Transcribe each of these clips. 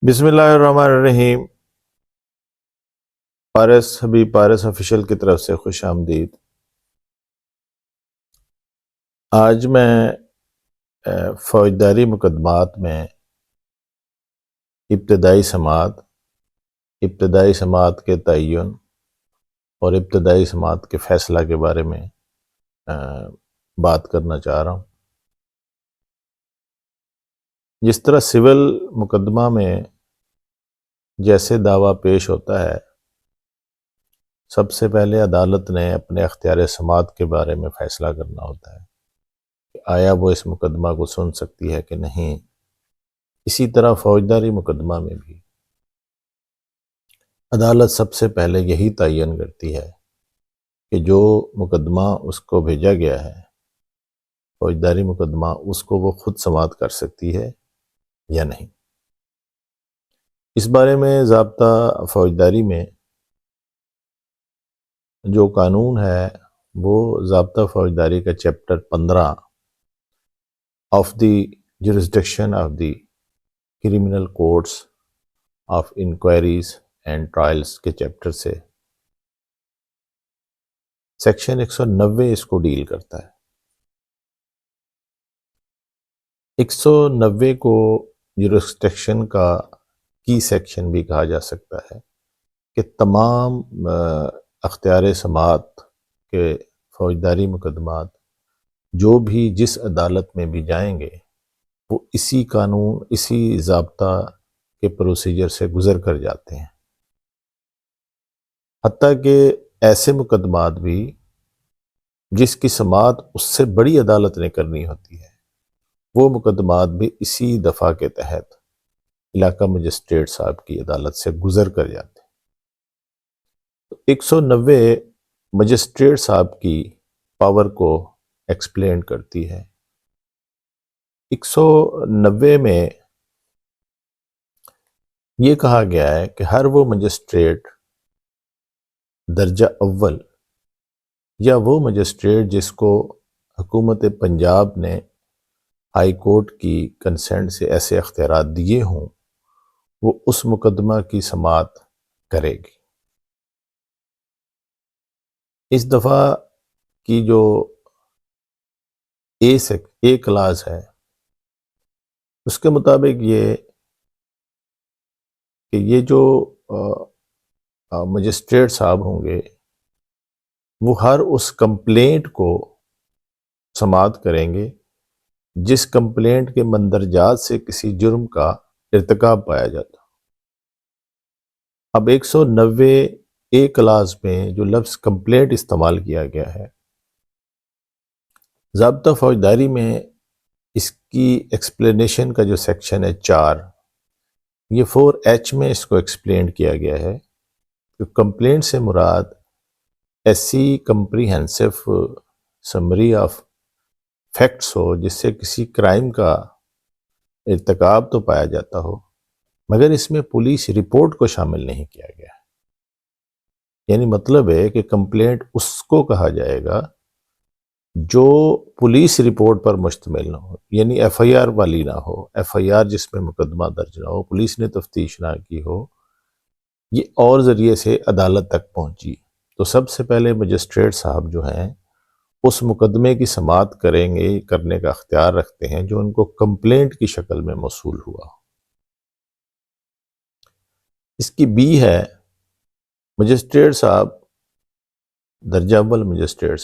بسم اللہ الرحمن الرحیم۔ پارس حبیب پارس آفیشیل کی طرف سے خوش آمدید۔ آج میں فوجداری مقدمات میں ابتدائی سماعت کے تعین اور ابتدائی سماعت کے فیصلہ کے بارے میں بات کرنا چاہ رہا ہوں۔ جس طرح سول مقدمہ میں جیسے دعویٰ پیش ہوتا ہے، سب سے پہلے عدالت نے اپنے اختیار سماعت کے بارے میں فیصلہ کرنا ہوتا ہے کہ آیا وہ اس مقدمہ کو سن سکتی ہے کہ نہیں۔ اسی طرح فوجداری مقدمہ میں بھی عدالت سب سے پہلے یہی تعین کرتی ہے کہ جو مقدمہ اس کو بھیجا گیا ہے، فوجداری مقدمہ، اس کو وہ خود سماعت کر سکتی ہے یا نہیں۔ اس بارے میں ضابطہ فوجداری میں جو قانون ہے وہ ضابطہ فوجداری کا chapter 15 of the jurisdiction of the criminal courts of inquiries and trials کے چیپٹر سے سیکشن 190 اس کو ڈیل کرتا ہے۔ 190 کو jurisdiction کا کی سیکشن بھی کہا جا سکتا ہے کہ تمام اختیار سماعت کے فوجداری مقدمات جو بھی جس عدالت میں بھی جائیں گے وہ اسی قانون، اسی ضابطہ کے پروسیجر سے گزر کر جاتے ہیں۔ حتیٰ کہ ایسے مقدمات بھی جس کی سماعت اس سے بڑی عدالت نے کرنی ہوتی ہے، وہ مقدمات بھی اسی دفعہ کے تحت علاقہ مجسٹریٹ صاحب کی عدالت سے گزر کر جاتے ہیں۔ 190 مجسٹریٹ صاحب کی پاور کو ایکسپلین کرتی ہے۔ 190 میں یہ کہا گیا ہے کہ ہر وہ مجسٹریٹ درجہ اول یا وہ مجسٹریٹ جس کو حکومت پنجاب نے ہائی کورٹ کی کنسنٹ سے ایسے اختیارات دیے ہوں، وہ اس مقدمہ کی سماعت کرے گی۔ اس دفعہ کی جو اے کلاس ہے، اس کے مطابق یہ کہ یہ جو مجسٹریٹ صاحب ہوں گے وہ ہر اس کمپلینٹ کو سماعت کریں گے جس کمپلینٹ کے مندرجات سے کسی جرم کا ارتکاب پایا جاتا۔ اب 190 اے کلاس میں جو لفظ کمپلینٹ استعمال کیا گیا ہے، ضابطہ فوجداری میں اس کی ایکسپلینیشن کا جو سیکشن ہے 4، یہ 4H میں اس کو ایکسپلین کیا گیا ہے کہ کمپلینٹ سے مراد ایسی کمپریہنسو سمری آف فیکٹس ہو جس سے کسی کرائم کا ارتکاب تو پایا جاتا ہو، مگر اس میں پولیس رپورٹ کو شامل نہیں کیا گیا ہے۔ یعنی مطلب ہے کہ کمپلینٹ اس کو کہا جائے گا جو پولیس رپورٹ پر مشتمل نہ ہو، یعنی ایف آئی آر والی نہ ہو، ایف آئی آر جس میں مقدمہ درج نہ ہو، پولیس نے تفتیش نہ کی ہو، یہ اور ذریعے سے عدالت تک پہنچی، تو سب سے پہلے مجسٹریٹ صاحب جو ہیں اس مقدمے کی سماعت کرنے کا اختیار رکھتے ہیں جو ان کو کمپلینٹ کی شکل میں موصول ہوا۔ اس کی بی ہے مجسٹریٹ صاحب، درجہ اول مجسٹریٹ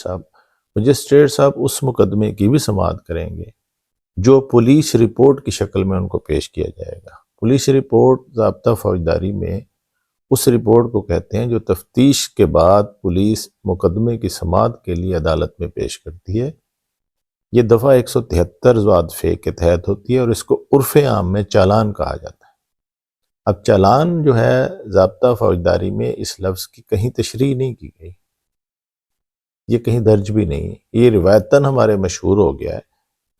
صاحب اس مقدمے کی بھی سماعت کریں گے جو پولیس رپورٹ کی شکل میں ان کو پیش کیا جائے گا۔ پولیس رپورٹ ضابطہ فوجداری میں اس رپورٹ کو کہتے ہیں جو تفتیش کے بعد پولیس مقدمے کی سماعت کے لیے عدالت میں پیش کرتی ہے۔ یہ دفعہ 173 ضوابط فے کے تحت ہوتی ہے اور اس کو عرف عام میں چالان کہا جاتا ہے۔ اب چالان جو ہے ضابطہ فوجداری میں اس لفظ کی کہیں تشریح نہیں کی گئی، یہ کہیں درج بھی نہیں، یہ روایتاً ہمارے مشہور ہو گیا ہے۔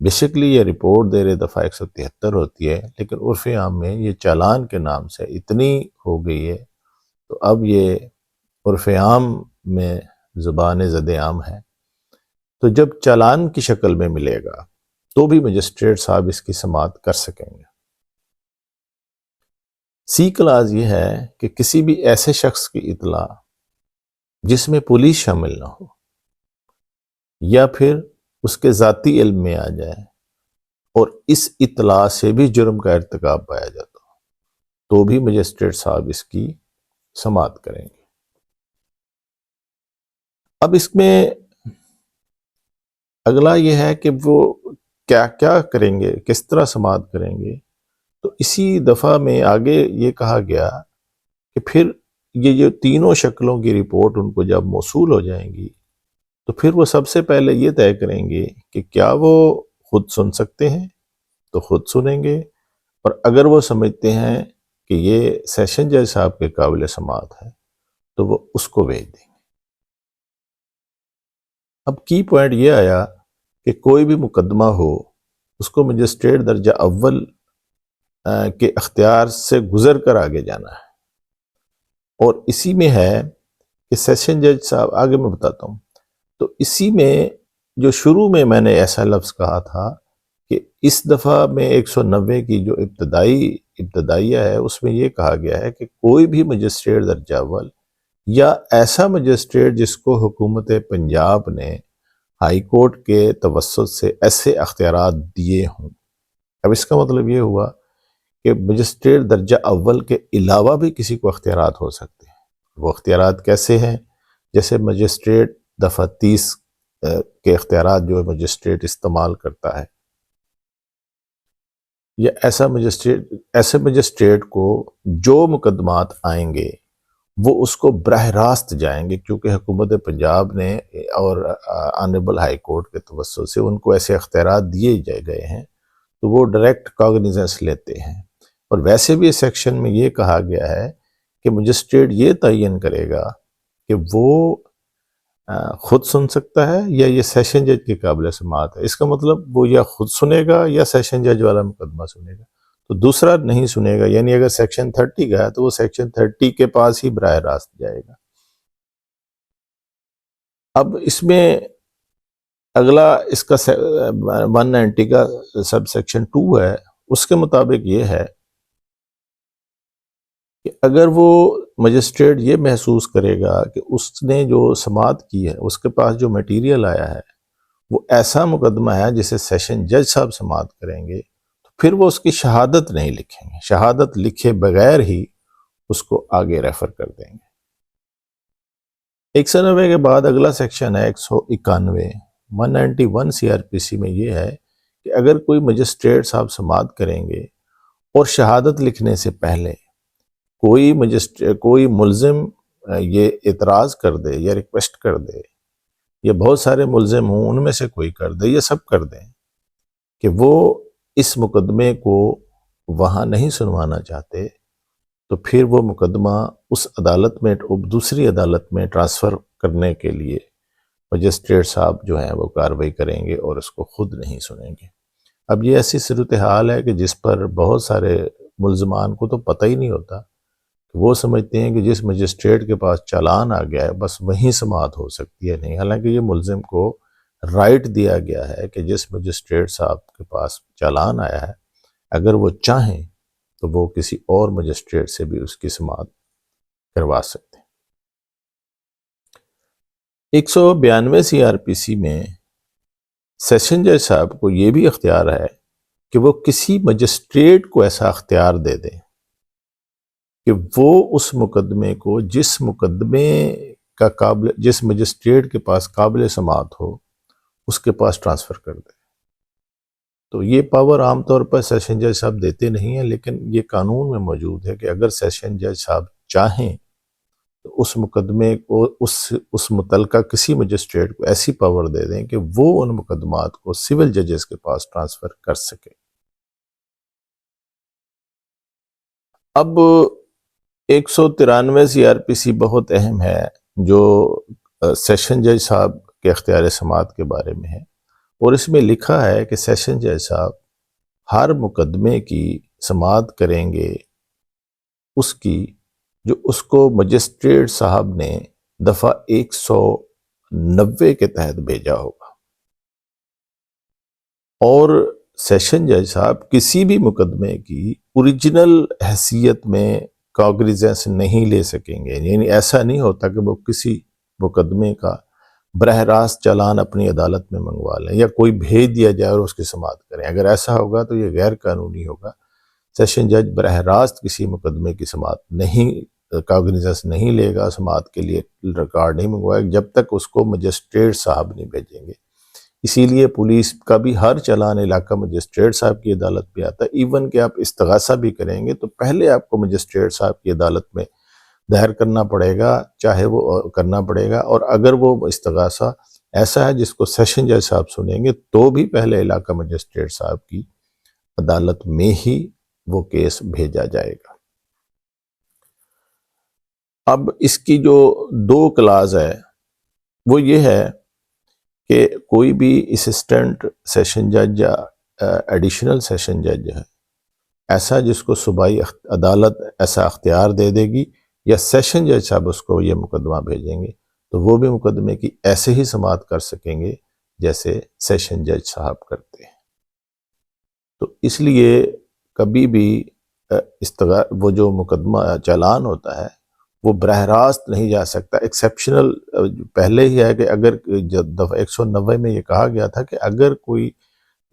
بیسیکلی یہ رپورٹ دیر دفعہ 173 ہوتی ہے، لیکن عرف عام میں یہ چالان کے نام سے اتنی ہو گئی ہے، تو اب یہ عرف عام میں زبان زد عام ہے۔ تو جب چالان کی شکل میں ملے گا تو بھی مجسٹریٹ صاحب اس کی سماعت کر سکیں گے۔ سی کلاس یہ ہے کہ کسی بھی ایسے شخص کی اطلاع جس میں پولیس شامل نہ ہو یا پھر اس کے ذاتی علم میں آ جائے اور اس اطلاع سے بھی جرم کا ارتکاب پایا جاتا ہو تو بھی مجسٹریٹ صاحب اس کی سماعت کریں گے۔ اب اس میں اگلا یہ ہے کہ وہ کیا کیا کریں گے، کس طرح سماعت کریں گے۔ تو اسی دفعہ میں آگے یہ کہا گیا کہ پھر یہ جو تینوں شکلوں کی رپورٹ ان کو جب موصول ہو جائیں گی تو پھر وہ سب سے پہلے یہ طے کریں گے کہ کیا وہ خود سن سکتے ہیں تو خود سنیں گے، اور اگر وہ سمجھتے ہیں کہ یہ سیشن جج صاحب کے قابل سماعت ہے تو وہ اس کو بھیج دیں گے۔ اب کی پوائنٹ یہ آیا کہ کوئی بھی مقدمہ ہو اس کو مجسٹریٹ درجہ اول کے اختیار سے گزر کر آگے جانا ہے، اور اسی میں ہے کہ سیشن جج صاحب، آگے میں بتاتا ہوں، تو اسی میں جو شروع میں نے ایسا لفظ کہا تھا کہ اس دفعہ میں 190 کی جو ابتدائیہ ہے اس میں یہ کہا گیا ہے کہ کوئی بھی مجسٹریٹ درجہ اول یا ایسا مجسٹریٹ جس کو حکومت پنجاب نے ہائی کورٹ کے توسط سے ایسے اختیارات دیے ہوں۔ اب اس کا مطلب یہ ہوا کہ مجسٹریٹ درجہ اول کے علاوہ بھی کسی کو اختیارات ہو سکتے ہیں۔ وہ اختیارات کیسے ہیں؟ جیسے مجسٹریٹ دفعہ 30 کے اختیارات جو مجسٹریٹ استعمال کرتا ہے، یا ایسے مجسٹریٹ کو جو مقدمات آئیں گے وہ اس کو براہ راست جائیں گے، کیونکہ حکومت پنجاب نے اور آنریبل ہائی کورٹ کے توسط سے ان کو ایسے اختیارات دیے گئے ہیں تو وہ ڈائریکٹ کاگنیزنس لیتے ہیں۔ اور ویسے بھی اس سیکشن میں یہ کہا گیا ہے کہ مجسٹریٹ یہ تعین کرے گا کہ وہ خود سن سکتا ہے یا یہ سیشن جج کے قابل سماعت ہے۔ اس کا مطلب وہ یا خود سنے گا یا سیشن جج والا مقدمہ سنے گا، تو دوسرا نہیں سنے گا، یعنی اگر سیکشن 30 کا ہے تو وہ سیکشن 30 کے پاس ہی براہ راست جائے گا۔ اب اس میں اگلا اس کا 190 کا سب سیکشن 2 ہے، اس کے مطابق یہ ہے کہ اگر وہ مجسٹریٹ یہ محسوس کرے گا کہ اس نے جو سماعت کی ہے اس کے پاس جو میٹیریل آیا ہے وہ ایسا مقدمہ ہے جسے سیشن جج صاحب سماعت کریں گے تو پھر وہ اس کی شہادت نہیں لکھیں گے، شہادت لکھے بغیر ہی اس کو آگے ریفر کر دیں گے۔ 190 کے بعد اگلا سیکشن ہے 191 191 سی آر پی سی میں یہ ہے کہ اگر کوئی مجسٹریٹ صاحب سماعت کریں گے اور شہادت لکھنے سے پہلے کوئی ملزم یہ اعتراض کر دے یا ریکویسٹ کر دے، یا بہت سارے ملزم ہوں ان میں سے کوئی کر دے یا سب کر دیں کہ وہ اس مقدمے کو وہاں نہیں سنوانا چاہتے، تو پھر وہ مقدمہ اس عدالت میں دوسری عدالت میں ٹرانسفر کرنے کے لیے مجسٹریٹ صاحب جو ہیں وہ کارروائی کریں گے اور اس کو خود نہیں سنیں گے۔ اب یہ ایسی صورتحال ہے کہ جس پر بہت سارے ملزمان کو تو پتہ ہی نہیں ہوتا، وہ سمجھتے ہیں کہ جس مجسٹریٹ کے پاس چالان آ گیا ہے بس وہیں سماعت ہو سکتی ہے، نہیں، حالانکہ یہ ملزم کو رائٹ دیا گیا ہے کہ جس مجسٹریٹ صاحب کے پاس چالان آیا ہے اگر وہ چاہیں تو وہ کسی اور مجسٹریٹ سے بھی اس کی سماعت کروا سکتے ہیں۔ 192 سی آر پی سی میں سیشن جج صاحب کو یہ بھی اختیار ہے کہ وہ کسی مجسٹریٹ کو ایسا اختیار دے دیں کہ وہ اس مقدمے کو جس مجسٹریٹ کے پاس قابل سماعت ہو اس کے پاس ٹرانسفر کر دے۔ تو یہ پاور عام طور پر سیشن جج صاحب دیتے نہیں ہیں، لیکن یہ قانون میں موجود ہے کہ اگر سیشن جج صاحب چاہیں تو اس مقدمے کو اس متعلقہ کسی مجسٹریٹ کو ایسی پاور دے دیں کہ وہ ان مقدمات کو سول ججز کے پاس ٹرانسفر کر سکے۔ اب 193 سی آر پی سی بہت اہم ہے جو سیشن جج صاحب کے اختیار سماعت کے بارے میں ہے، اور اس میں لکھا ہے کہ سیشن جج صاحب ہر مقدمے کی سماعت کریں گے اس کی جو اس کو مجسٹریٹ صاحب نے دفعہ 190 کے تحت بھیجا ہوگا، اور سیشن جج صاحب کسی بھی مقدمے کی اوریجنل حیثیت میں کاگنیزنس نہیں لے سکیں گے، یعنی ایسا نہیں ہوتا کہ وہ کسی مقدمے کا براہ راست چالان اپنی عدالت میں منگوا لیں یا کوئی بھیج دیا جائے اور اس کی سماعت کریں۔ اگر ایسا ہوگا تو یہ غیر قانونی ہوگا۔ سیشن جج براہ راست کسی مقدمے کی سماعت نہیں، کاگنیزنس نہیں لے گا، سماعت کے لیے ریکارڈ نہیں منگوائے گا جب تک اس کو مجسٹریٹ صاحب نہیں بھیجیں گے۔ اسی لیے پولیس کا بھی ہر چالان علاقہ مجسٹریٹ صاحب کی عدالت میں آتا ہے۔ ایون کہ آپ استغاثہ بھی کریں گے تو پہلے آپ کو مجسٹریٹ صاحب کی عدالت میں دائر کرنا پڑے گا، چاہے وہ کرنا پڑے گا، اور اگر وہ استغاثہ ایسا ہے جس کو سیشن جج صاحب سنیں گے تو بھی پہلے علاقہ مجسٹریٹ صاحب کی عدالت میں ہی وہ کیس بھیجا جائے گا۔ اب اس کی جو 2 کلاز ہے وہ یہ ہے کہ کوئی بھی اسسٹنٹ سیشن جج یا ایڈیشنل سیشن جج ہے ایسا جس کو صوبائی عدالت ایسا اختیار دے دے گی یا سیشن جج صاحب اس کو یہ مقدمہ بھیجیں گے تو وہ بھی مقدمے کی ایسے ہی سماعت کر سکیں گے جیسے سیشن جج صاحب کرتے ہیں۔ تو اس لیے کبھی بھی وہ جو مقدمہ چالان ہوتا ہے وہ براہ راست نہیں جا سکتا۔ ایکسیپشنل پہلے ہی ہے کہ اگر دفعہ 190 میں یہ کہا گیا تھا کہ اگر کوئی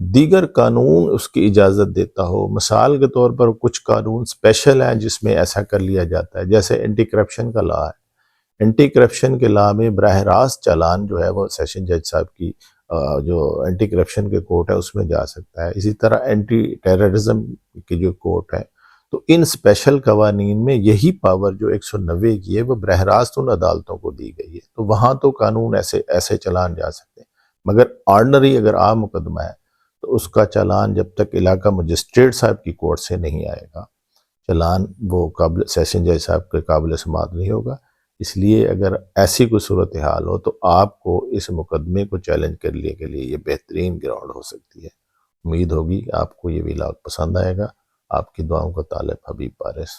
دیگر قانون اس کی اجازت دیتا ہو، مثال کے طور پر کچھ قانون اسپیشل ہیں جس میں ایسا کر لیا جاتا ہے، جیسے اینٹی کرپشن کا لا ہے۔ اینٹی کرپشن کے لا میں براہ راست چالان جو ہے وہ سیشن جج صاحب کی جو اینٹی کرپشن کے کورٹ ہے اس میں جا سکتا ہے۔ اسی طرح اینٹی ٹیررزم کی جو کورٹ ہے، تو ان اسپیشل قوانین میں یہی پاور جو 190 کی ہے وہ براہ راست ان عدالتوں کو دی گئی ہے، تو وہاں تو قانون ایسے چلان جا سکتے ہیں۔ مگر آرڈنری اگر عام مقدمہ ہے تو اس کا چالان جب تک علاقہ مجسٹریٹ صاحب کی کورٹ سے نہیں آئے گا، چالان وہ سیشن جج صاحب کے قابل سماعت نہیں ہوگا۔ اس لیے اگر ایسی کوئی صورتحال ہو تو آپ کو اس مقدمے کو چیلنج کرنے کے لیے یہ بہترین گراؤنڈ ہو سکتی ہے۔ امید ہوگی کہ آپ کو یہ ویلاگ پسند آئے گا۔ آپ کی دعاؤں کا طالب حبیب پارس۔